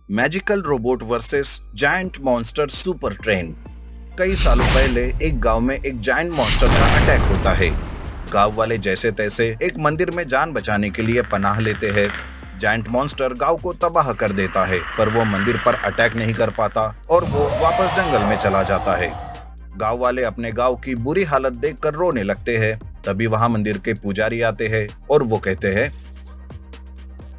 Magical robot versus giant monster super train. कई सालों पहले एक गांव में एक जायंट मॉन्स्टर का अटैक होता है। गांव वाले जैसे तैसे एक मंदिर में जान बचाने के लिए पनाह लेते हैं। जायंट मॉन्स्टर गांव को तबाह कर देता है, पर वो मंदिर पर अटैक नहीं कर पाता और वो वापस जंगल में चला जाता है। गांव वाले अपने गांव की बुरी हालत देखकर रोने लगते हैं। तभी वहां मंदिर के पुजारी आते हैं और वो कहते हैं,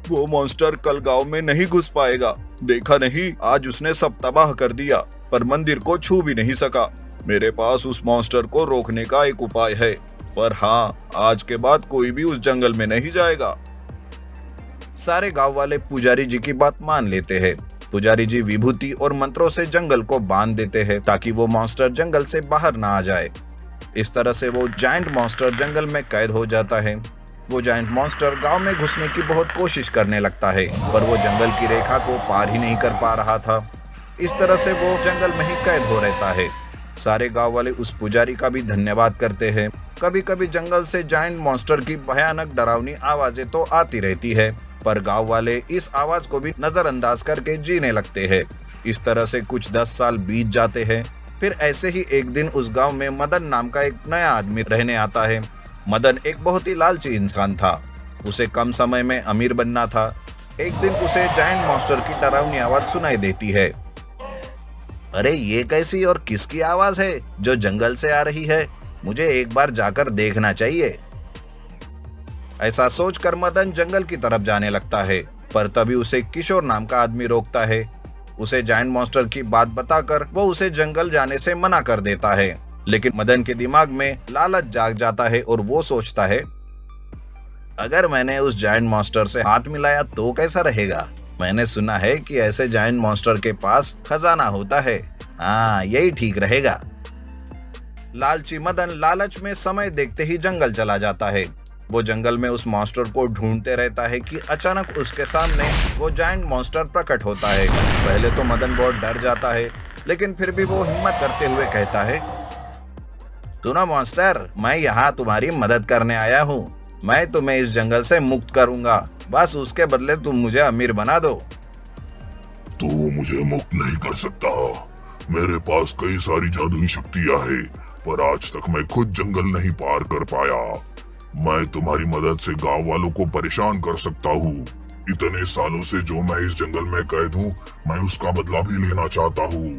वो मॉन्स्टर कल गांव में नहीं घुस पाएगा। देखा नहीं, आज उसने सब तबाह कर दिया, पर मंदिर को छू भी नहीं सका। मेरे पास उस मॉन्स्टर को रोकने का एक उपाय है, पर हाँ, आज के बाद कोई भी उस जंगल में नहीं जाएगा। सारे गांव वाले पुजारी जी की बात मान लेते हैं। पुजारी जी विभूति और मंत्रों से जंगल को बांध देते हैं ताकि वो मॉन्स्टर जंगल से बाहर ना आ जाए। इस तरह से वो जायंट मॉन्स्टर जंगल में कैद हो जाता है। वो जायंट मॉन्स्टर गांव में घुसने की बहुत कोशिश करने लगता है, पर वो जंगल की रेखा को पार ही नहीं कर पा रहा था। इस तरह से वो जंगल में ही कैद हो रहता है। सारे गांव वाले उस पुजारी का भी धन्यवाद करते हैं। कभी कभी जंगल से जायंट मॉन्स्टर की भयानक डरावनी आवाजें तो आती रहती है, पर गांव वाले इस आवाज को भी नजरअंदाज करके जीने लगते हैं। इस तरह से कुछ 10 साल बीत जाते हैं। फिर ऐसे ही एक दिन उस गांव में मदन नाम का एक नया आदमी रहने आता है। मदन एक बहुत ही लालची इंसान था। उसे कम समय में अमीर बनना था। एक दिन उसे जायंट मॉन्स्टर की डरावनी आवाज सुनाई देती है। अरे ये कैसी और किसकी आवाज है जो जंगल से आ रही है? मुझे एक बार जाकर देखना चाहिए। ऐसा सोचकर मदन जंगल की तरफ जाने लगता है, पर तभी उसे किशोर नाम का आदमी रोकता है। उसे जायंट मॉन्स्टर की बात बताकर वो उसे जंगल जाने से मना कर देता है। लेकिन मदन के दिमाग में लालच जाग जाता है और वो सोचता है, अगर मैंने उस जायंट मॉन्स्टर से हाथ मिलाया तो कैसा रहेगा? मैंने सुना है कि ऐसे जायंट मॉन्स्टर के पास खजाना होता है। हाँ, यही ठीक रहेगा। लालची मदन लालच में समय देखते ही जंगल चला जाता है। वो जंगल में उस मॉन्स्टर को ढूंढते रहता है कि अचानक उसके सामने वो जायंट मॉन्स्टर प्रकट होता है। पहले तो मदन बहुत डर जाता है, लेकिन फिर भी वो हिम्मत करते हुए कहता है, सुनो मॉन्स्टर, मैं यहाँ तुम्हारी मदद करने आया हूँ। मैं तुम्हें इस जंगल से मुक्त करूंगा, बस उसके बदले तुम मुझे अमीर बना दो। तू मुझे मुक्त नहीं कर सकता। मेरे पास कई सारी जादुई शक्तियां हैं, पर आज तक मैं खुद जंगल नहीं पार कर पाया। मैं तुम्हारी मदद से गांव वालों को परेशान कर सकता हूँ। इतने सालों से जो मैं इस जंगल में कैद हूँ, मैं उसका बदला भी लेना चाहता हूँ।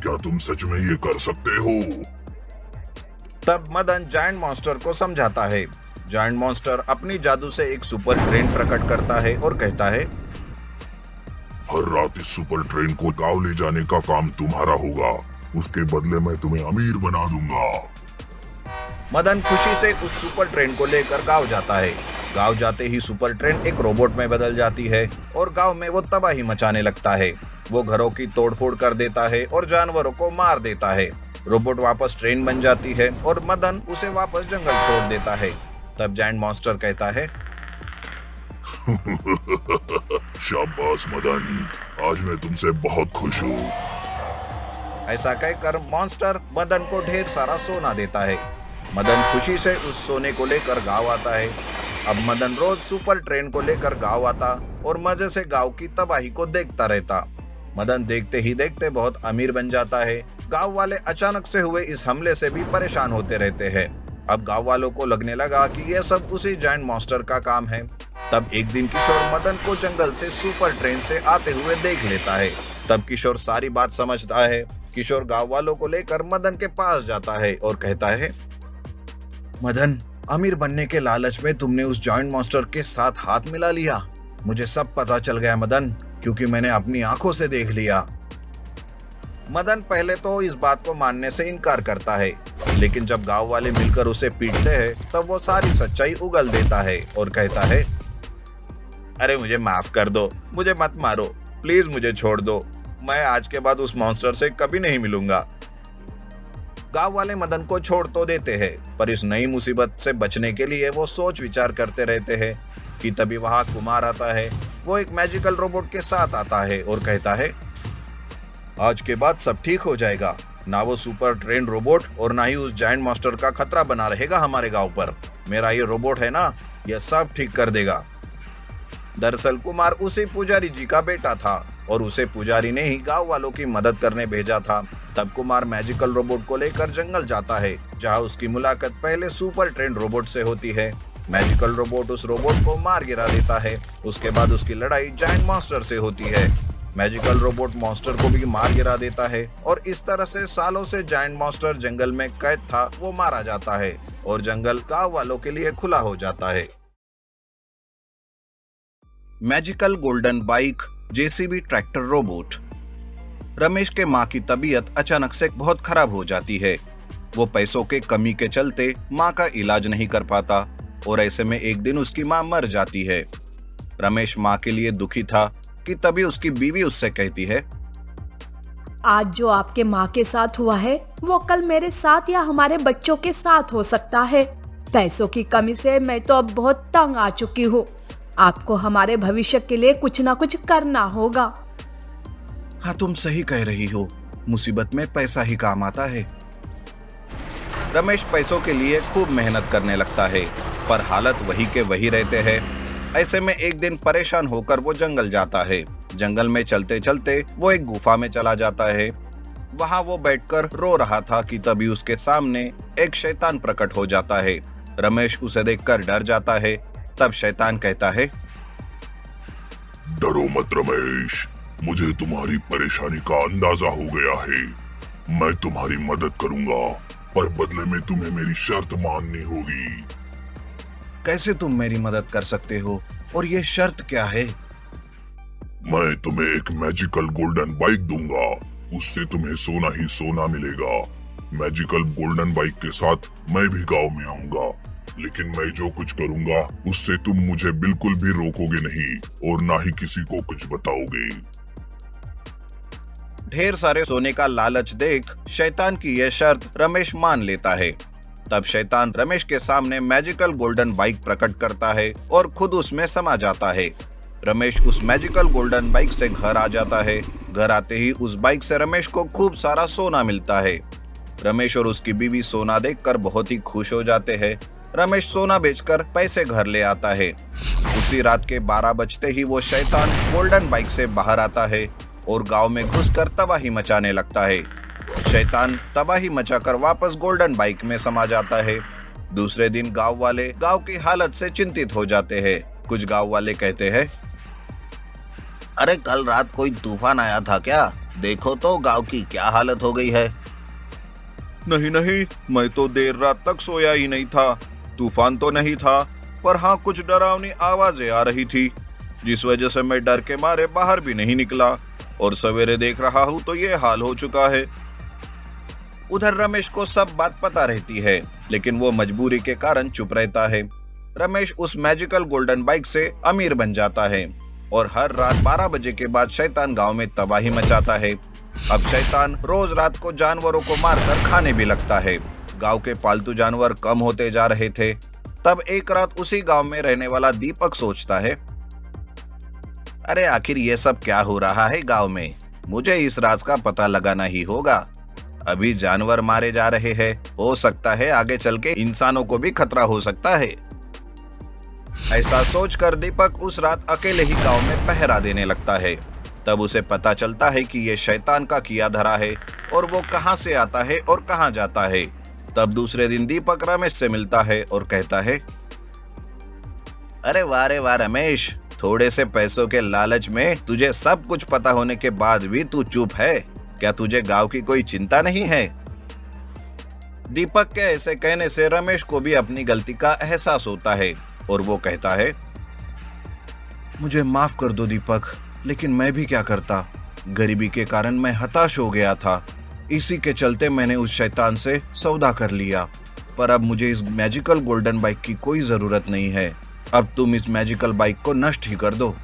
क्या तुम सच में ये कर सकते हो? तब मदन जायंट मॉन्स्टर को समझाता है। जायंट मॉन्स्टर अपनी जादू से एक सुपर ट्रेन प्रकट करता है और कहता है, हर रात इस सुपर ट्रेन को गांव ले जाने का काम तुम्हारा होगा। उसके बदले मैं तुम्हें अमीर बना दूंगा। मदन खुशी से उस सुपर ट्रेन को लेकर गांव जाता है। गांव जाते ही सुपर ट्रेन एक रोबोट में बदल जाती है और गांव में वो तबाही मचाने लगता है। वो घरों की तोड़फोड़ कर देता है और जानवरों को मार देता है। रोबोट वापस ट्रेन बन जाती है और मदन उसे वापस जंगल छोड़ देता है। तब जायंट मॉन्स्टर कहता है, शाबाश मदन, आज मैं तुमसे बहुत खुश हूँ। ऐसा कहकर मॉन्स्टर मदन को ढेर सारा सोना देता है। मदन खुशी से उस सोने को लेकर गांव आता है। अब मदन रोज सुपर ट्रेन को लेकर गांव आता और मजे से गांव की तबाही को देखता रहता। मदन देखते ही देखते बहुत अमीर बन जाता है। गांव वाले अचानक से हुए इस हमले से भी परेशान होते रहते हैं। अब गांव वालों को लगने लगा कि यह सब उसी जायंट मॉन्स्टर का काम है। तब एक दिन किशोर मदन को जंगल से सुपर ट्रेन से आते हुए देख लेता है। तब किशोर सारी बात समझता है। किशोर गांव वालों को लेकर मदन के पास जाता है और कहता है, मदन, अमीर बनने के लालच में तुमने उस जायंट मॉन्स्टर के साथ हाथ मिला लिया। मुझे सब पता चल गया मदन, क्योंकि मैंने अपनी आंखों से देख लिया। मदन पहले तो इस बात को मानने से इनकार करता है, लेकिन जब गांव वाले मिलकर उसे पीटते हैं तब वो सारी सच्चाई उगल देता है और कहता है, अरे मुझे माफ कर दो, मुझे मत मारो, प्लीज मुझे छोड़ दो। मैं आज के बाद उस मॉन्स्टर से कभी नहीं मिलूंगा। गांव वाले मदन को छोड़ तो देते हैं, पर इस नई मुसीबत से बचने के लिए वो सोच विचार करते रहते हैं कि तभी वहां कुमार आता है। वो एक मैजिकल रोबोट के साथ आता है और कहता है, आज के बाद सब ठीक हो जाएगा। ना वो सुपर ट्रेन रोबोट और ना ही उस जायंट मॉन्स्टर का खतरा बना रहेगा हमारे गांव पर। मेरा ये रोबोट है ना, यह सब ठीक कर देगा। दरअसल कुमार उसी पुजारी जी का बेटा था और उसे पुजारी ने ही गांव वालों की मदद करने भेजा था। तब कुमार मैजिकल रोबोट को लेकर जंगल जाता है, जहां उसकी मुलाकात पहले सुपर ट्रेन रोबोट से होती है। मैजिकल रोबोट उस रोबोट को मार गिरा देता है। उसके बाद उसकी लड़ाई जायंट मॉन्स्टर से होती है। मैजिकल रोबोट मॉन्स्टर को भी मार गिरा देता है और इस तरह से सालों से जायंट मॉन्स्टर जंगल में कैद था वो मारा जाता है और जंगल गांव वालों के लिए खुला हो जाता है। Magical golden bike JCB tractor robot. Ramesh के माँ की तबीयत अचानक से बहुत खराब हो जाती है। वो पैसों के कमी के चलते माँ का इलाज नहीं कर पाता और ऐसे में एक दिन उसकी माँ मर जाती है। रमेश माँ के लिए दुखी था कि तभी उसकी बीवी उससे कहती है, आज जो आपके माँ के साथ हुआ है वो कल मेरे साथ या हमारे बच्चों के साथ हो सकता है। पैसों की कमी से मैं तो अब बहुत तंग आ चुकी हूँ। आपको हमारे भविष्य के लिए कुछ ना कुछ करना होगा। हाँ, तुम सही कह रही हो, मुसीबत में पैसा ही काम आता है। रमेश पैसों के लिए खूब मेहनत करने लगता है, पर हालत वही के वही रहते हैं। ऐसे में एक दिन परेशान होकर वो जंगल जाता है। जंगल में चलते चलते वो एक गुफा में चला जाता है। वहां वो बैठकर रो रहा था कि तभी उसके सामने एक शैतान प्रकट हो जाता है। रमेश उसे देखकर डर जाता है। तब शैतान कहता है, डरो मत रमेश, मुझे तुम्हारी परेशानी का अंदाजा हो गया है। मैं तुम्हारी मदद करूंगा, पर बदले में तुम्हें मेरी शर्त माननी होगी। कैसे तुम मेरी मदद कर सकते हो और ये शर्त क्या है? मैं तुम्हें एक मैजिकल गोल्डन बाइक दूंगा, उससे तुम्हें सोना ही सोना मिलेगा। मैजिकल गोल्डन बाइक के साथ मैं भी गांव में आऊंगा, लेकिन मैं जो कुछ करूंगा उससे तुम मुझे बिल्कुल भी रोकोगे नहीं और ना ही किसी को कुछ बताओगे। ढेर सारे सोने का लालच देख शैतान की यह शर्त रमेश मान लेता है। तब शैतान रमेश के सामने मैजिकल गोल्डन बाइक प्रकट करता है और खुद उसमें समा जाता है। रमेश उस मैजिकल गोल्डन बाइक से घर आ जाता है। घर आते ही उस बाइक से रमेश को खूब सारा सोना मिलता है। रमेश और उसकी बीवी सोना देखकर बहुत ही खुश हो जाते हैं। रमेश सोना बेचकर पैसे घर ले आता है। उसी रात के 12 बजते ही वो शैतान गोल्डन बाइक से बाहर आता है और गांव में घुसकर तबाही मचाने लगता है। शैतान तबाही मचाकर वापस गोल्डन बाइक में समा जाता है। दूसरे दिन गांव वाले गांव की हालत से चिंतित हो जाते हैं। कुछ गांव वाले कहते हैं, अरे कल रात कोई तूफान आया था क्या? देखो तो गांव की क्या हालत हो गई है। नहीं नहीं, मैं तो देर रात तक सोया ही नहीं था। तूफान तो नहीं था, पर हाँ कुछ डरावनी आवाजें आ रही थी, जिस वजह से मैं डर के मारे बाहर भी नहीं निकला और सवेरे देख रहा हूँ तो ये हाल हो चुका है। उधर रमेश को सब बात पता रहती है, लेकिन वो मजबूरी के कारण चुप रहता है। रमेश उस मैजिकल गोल्डन बाइक से अमीर बन जाता है और हर रात 12 बजे के बाद शैतान गांव में तबाही मचाता है। अब शैतान रोज रात को जानवरों को मारकर खाने भी लगता है। गांव के पालतू जानवर कम होते जा रहे थे। तब एक रात उसी गांव में रहने वाला दीपक सोचता है, अरे आखिर ये सब क्या हो रहा है गांव में? मुझे इस राज का पता लगाना ही होगा। अभी जानवर मारे जा रहे हैं, हो सकता है आगे चल के इंसानों को भी खतरा हो सकता है। ऐसा सोचकर दीपक उस रात अकेले ही गांव में पहरा देने लगता है। तब उसे पता चलता है कि ये शैतान का किया धरा है और वो कहां से आता है और कहां जाता है। तब दूसरे दिन दीपक रमेश से मिलता है और कहता है, अरे वाह रे वाह रमेश, थोड़े से पैसों के लालच में तुझे सब कुछ पता होने के बाद भी तू चुप है। क्या तुझे गांव की कोई चिंता नहीं है? दीपक के ऐसे कहने से रमेश को भी अपनी गलती का एहसास होता है और वो कहता है, मुझे माफ कर दो दीपक, लेकिन मैं भी क्या करता। गरीबी के कारण मैं हताश हो गया था, इसी के चलते मैंने उस शैतान से सौदा कर लिया। पर अब मुझे इस मैजिकल गोल्डन बाइक की कोई जरूरत नहीं है। अब तुम इस मैजिकल बाइक को नष्ट ही कर दो।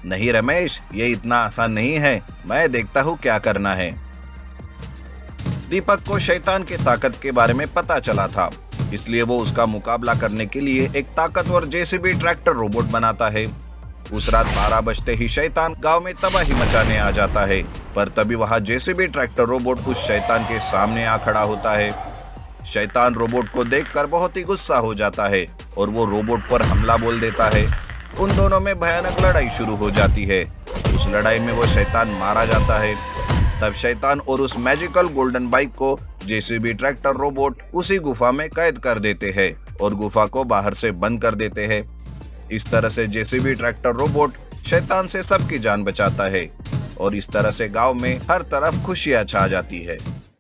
नहीं रमेश, ये इतना आसान नहीं है, मैं देखता हूँ क्या करना है। दीपक को शैतान की ताकत के बारे में पता चला था, इसलिए वो उसका मुकाबला करने के लिए एक ताकतवर जेसीबी ट्रैक्टर रोबोट बनाता है। उस रात 12 बजते ही शैतान गांव में तबाही मचाने आ जाता है, पर तभी वहां जेसीबी ट्रैक्टर रोबोट उस शैतान के सामने आ खड़ा होता है। शैतान रोबोट को देखकर बहुत ही गुस्सा हो जाता है और वो रोबोट पर हमला बोल देता है। उन दोनों में भयानक लड़ाई शुरू हो जाती है। उस लड़ाई में वो शैतान मारा जाता है। तब शैतान और उस मैजिकल गोल्डन बाइक को जेसीबी ट्रैक्टर रोबोट उसी गुफा में कैद कर देते हैं और गुफा को बाहर से बंद कर देते हैं। इस तरह से जेसीबी ट्रैक्टर रोबोट शैतान से सबकी जान बचाता है और इस तरह से गांव में हर तरफ खुशियां छा जाती है।